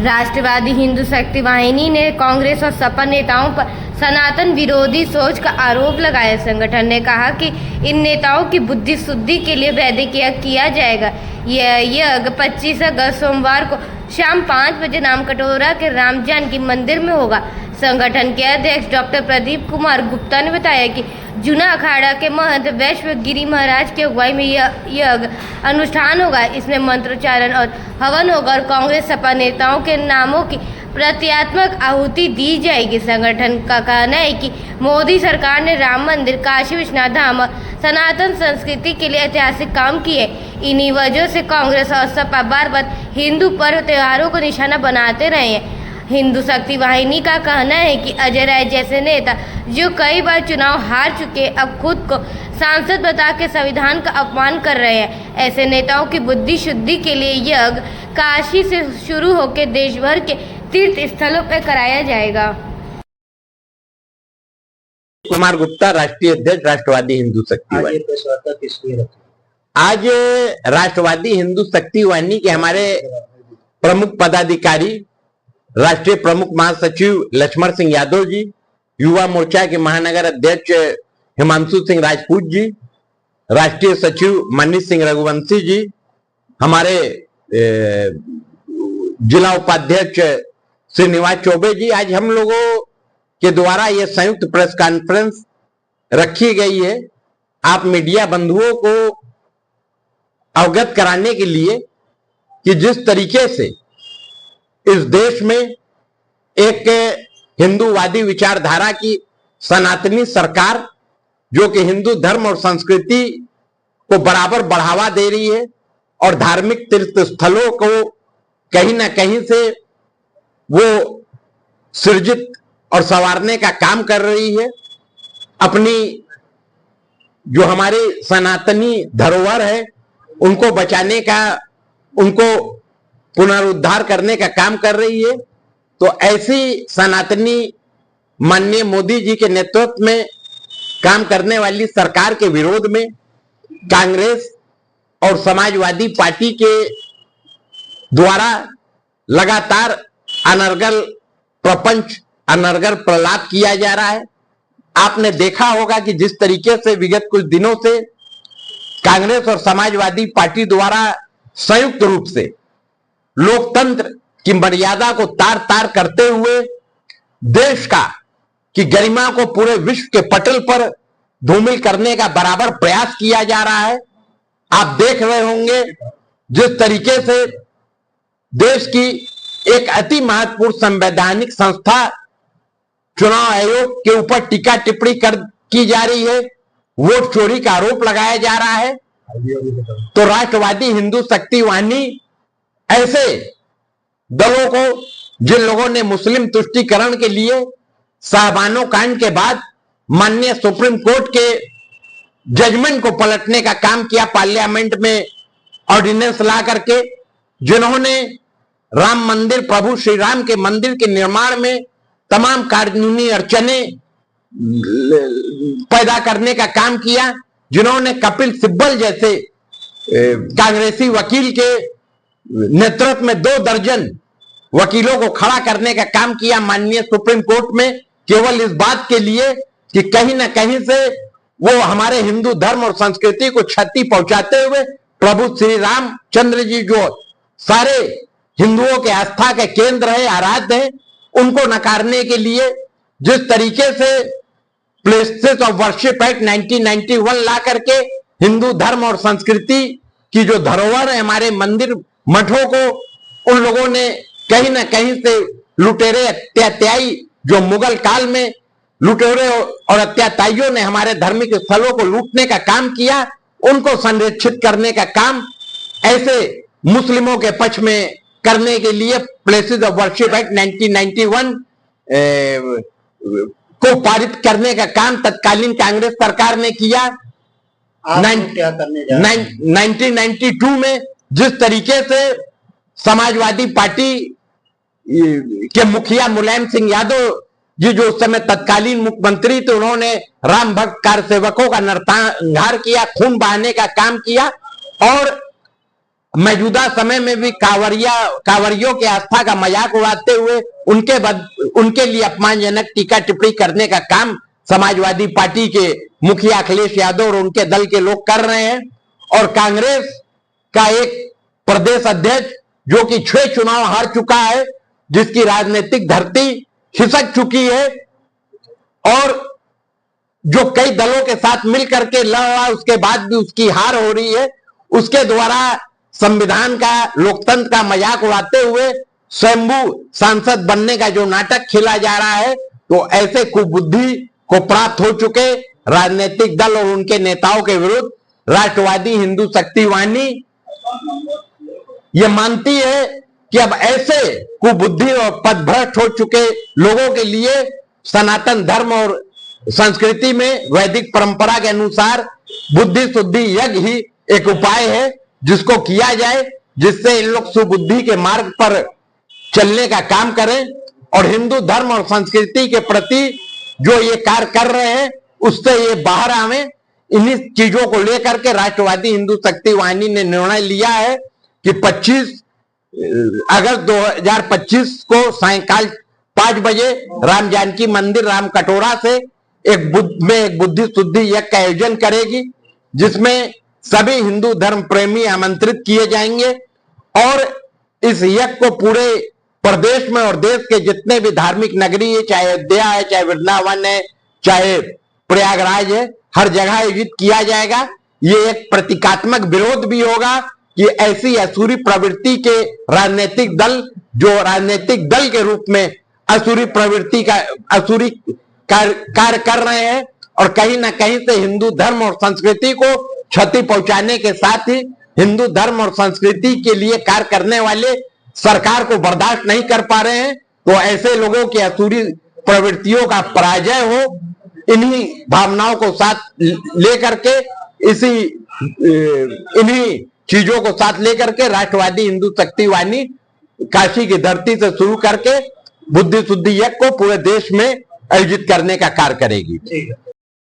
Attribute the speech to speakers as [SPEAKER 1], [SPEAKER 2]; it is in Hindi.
[SPEAKER 1] राष्ट्रवादी हिंदू शक्ति वाहिनी ने कांग्रेस और सपा नेताओं पर सनातन विरोधी सोच का आरोप लगाया। संगठन ने कहा कि इन नेताओं की बुद्धि शुद्धि के लिए वैदिक यज्ञ किया जाएगा। यह यज्ञ 25 अगस्त सोमवार को शाम 5 बजे नामकटोरा के राम जानकी मंदिर में होगा। संगठन के अध्यक्ष डॉक्टर प्रदीप कुमार गुप्ता ने बताया कि जूना अखाड़ा के महंत वैश्व गिरी महाराज की अगुवाई में यह यज्ञ अनुष्ठान होगा। इसमें मंत्रोच्चारण और हवन होगा और कांग्रेस सपा नेताओं के नामों की प्रतीकात्मक आहुति दी जाएगी। संगठन का कहना है कि मोदी सरकार ने राम मंदिर, काशी विश्वनाथ धाम और सनातन संस्कृति के लिए ऐतिहासिक काम किए। इन्हीं वजह से कांग्रेस और सपा बार बार हिंदू पर्व त्योहारों को निशाना बनाते रहे हैं। हिंदू शक्ति वाहिनी का कहना है कि अजय राय जैसे नेता जो कई बार चुनाव हार चुके, अब खुद को सांसद बता के संविधान का अपमान कर रहे हैं। ऐसे नेताओं की बुद्धि शुद्धि के लिए यज्ञ काशी से शुरू होकर देश भर के तीर्थ स्थलों पर कराया जाएगा।
[SPEAKER 2] कुमार गुप्ता, राष्ट्रीय अध्यक्ष राष्ट्रवादी हिंदू शक्ति वाहिनी। आज राष्ट्रवादी हिंदू शक्ति वाहिनी के हमारे प्रमुख पदाधिकारी, राष्ट्रीय प्रमुख महासचिव लक्ष्मण सिंह यादव जी, युवा मोर्चा के महानगर अध्यक्ष हिमांशु सिंह राजपूत जी, राष्ट्रीय सचिव मनीष सिंह रघुवंशी जी, हमारे जिला उपाध्यक्ष श्रीनिवास चौबे जी, आज हम लोगों के द्वारा यह संयुक्त प्रेस कॉन्फ्रेंस रखी गई है आप मीडिया बंधुओं को अवगत कराने के लिए कि जिस तरीके से इस देश में एक हिंदूवादी विचारधारा की सनातनी सरकार जो कि हिंदू धर्म और संस्कृति को बराबर बढ़ावा दे रही है और धार्मिक तीर्थ स्थलों को कहीं ना कहीं से वो सृजित और संवारने का काम कर रही है। अपनी जो हमारी सनातनी धरोहर है उनको बचाने का, उनको पुनरुद्धार करने का काम कर रही है। तो ऐसी सनातनी माननीय मोदी जी के नेतृत्व में काम करने वाली सरकार के विरोध में कांग्रेस और समाजवादी पार्टी के द्वारा लगातार अनर्गल प्रपंच, अनर्गल प्रलाप किया जा रहा है। आपने देखा होगा कि जिस तरीके से विगत कुछ दिनों से कांग्रेस और समाजवादी पार्टी द्वारा संयुक्त रूप से लोकतंत्र की मर्यादा को तार तार करते हुए देश का की गरिमा को पूरे विश्व के पटल पर धूमिल करने का बराबर प्रयास किया जा रहा है। आप देख रहे होंगे जिस तरीके से देश की एक अति महत्वपूर्ण संवैधानिक संस्था चुनाव आयोग के ऊपर टीका टिप्पणी की जा रही है, वोट चोरी का आरोप लगाया जा रहा है। तो राष्ट्रवादी हिंदू शक्ति वाहिनी ऐसे दलों को, जिन लोगों ने मुस्लिम तुष्टीकरण के लिए शाहबानो कांड के बाद माननीय सुप्रीम कोर्ट के जजमेंट को पलटने का काम किया, पार्लियामेंट में ऑर्डिनेंस ला करके, जिन्होंने राम मंदिर, प्रभु श्री राम के मंदिर के निर्माण में तमाम कानूनी अड़चने पैदा करने का काम किया, जिन्होंने कपिल सिब्बल जैसे कांग्रेसी वकील के नेतृत्व में 2 दर्जन वकीलों को खड़ा करने का काम किया माननीय सुप्रीम कोर्ट में, केवल इस बात के लिए कि कहीं ना कहीं से वो हमारे हिंदू धर्म और संस्कृति को क्षति पहुंचाते हुए प्रभु श्री रामचंद्र जी जो सारे हिंदुओं के आस्था के केंद्र है, आराध्य है, उनको नकारने के लिए जिस तरीके से प्लेसेस ऑफ वर्शिप एक्ट 1991 ला करके हिंदू धर्म और संस्कृति की जो धरोहर है, हमारे मंदिर मठों को उन लोगों ने कहीं ना कहीं से लुटेरे अत्याचारी, जो मुगल काल में लुटेरे और अत्याचारियों ने हमारे धार्मिक स्थलों को लूटने का काम किया, उनको संरक्षित करने का काम ऐसे मुस्लिमों के पक्ष में करने के लिए प्लेसेस ऑफ वर्शिप एक्ट 1991 को पारित करने का काम तत्कालीन कांग्रेस सरकार ने किया। 1992 में जिस तरीके से समाजवादी पार्टी के मुखिया मुलायम सिंह यादव जी, जो उस समय तत्कालीन मुख्यमंत्री थे, उन्होंने राम भक्त कार सेवकों का नरसंहार किया, खून बहाने का काम किया और मौजूदा समय में भी कांवरियों के आस्था का मजाक उड़ाते हुए उनके लिए अपमानजनक टीका टिप्पणी करने का काम समाजवादी पार्टी के मुखिया अखिलेश यादव और उनके दल के लोग कर रहे हैं। और कांग्रेस का एक प्रदेश अध्यक्ष जो कि 6 चुनाव हार चुका है, जिसकी राजनीतिक धरती खिसक चुकी है और जो कई दलों के साथ मिल करके लड़ रहा, उसके बाद भी उसकी हार हो रही है, उसके द्वारा संविधान का, लोकतंत्र का मजाक उड़ाते हुए स्वयंभू सांसद बनने का जो नाटक खेला जा रहा है, तो ऐसे कुबुद्धि को प्राप्त हो चुके राजनीतिक दल और उनके नेताओं के विरुद्ध राष्ट्रवादी हिंदू शक्ति वाहिनी ये मानती है कि अब ऐसे कुबुद्धि और पदभ्रष्ट हो चुके लोगों के लिए सनातन धर्म और संस्कृति में वैदिक परंपरा के अनुसार बुद्धि शुद्धि यज्ञ ही एक उपाय है जिसको किया जाए, जिससे इन लोग सुबुद्धि के मार्ग पर चलने का काम करें और हिंदू धर्म और संस्कृति के प्रति जो ये कार्य कर रहे हैं उससे ये बाहर आवे। इन्हीं चीजों को लेकर के राष्ट्रवादी हिंदू शक्ति वाहिनी ने निर्णय लिया है कि 25 अगस्त 2025 को सायंकाल 5 बजे राम जानकी मंदिर राम कटोरा से एक बुद्धि शुद्धि यज्ञ का आयोजन करेगी, जिसमें सभी हिंदू धर्म प्रेमी आमंत्रित किए जाएंगे और इस यज्ञ को पूरे प्रदेश में और देश के जितने भी धार्मिक नगरी है, चाहे अयोध्या है, चाहे वृंदावन है, चाहे प्रयागराज है, हर जगह आयोजित किया जाएगा। ये एक प्रतीकात्मक विरोध भी होगा कि ऐसी असुरी प्रवृत्ति के राजनीतिक दल जो राजनीतिक दल के रूप में असुरी प्रवृत्ति का असुरी कार्य कर रहे हैं और कहीं ना कहीं से हिंदू धर्म और संस्कृति को क्षति पहुंचाने के साथ ही हिंदू धर्म और संस्कृति के लिए कार्य करने वाले सरकार को बर्दाश्त नहीं कर पा रहे हैं, तो ऐसे लोगों की असुरी प्रवृत्तियों का पराजय हो, इन्हीं भावनाओं को साथ लेकर के इन्हीं चीजों को साथ लेकर के राष्ट्रवादी हिंदू शक्ति वाहिनी काशी की धरती से शुरू करके बुद्धि शुद्धि यज्ञ को पूरे देश में आयोजित करने का कार्य करेगी।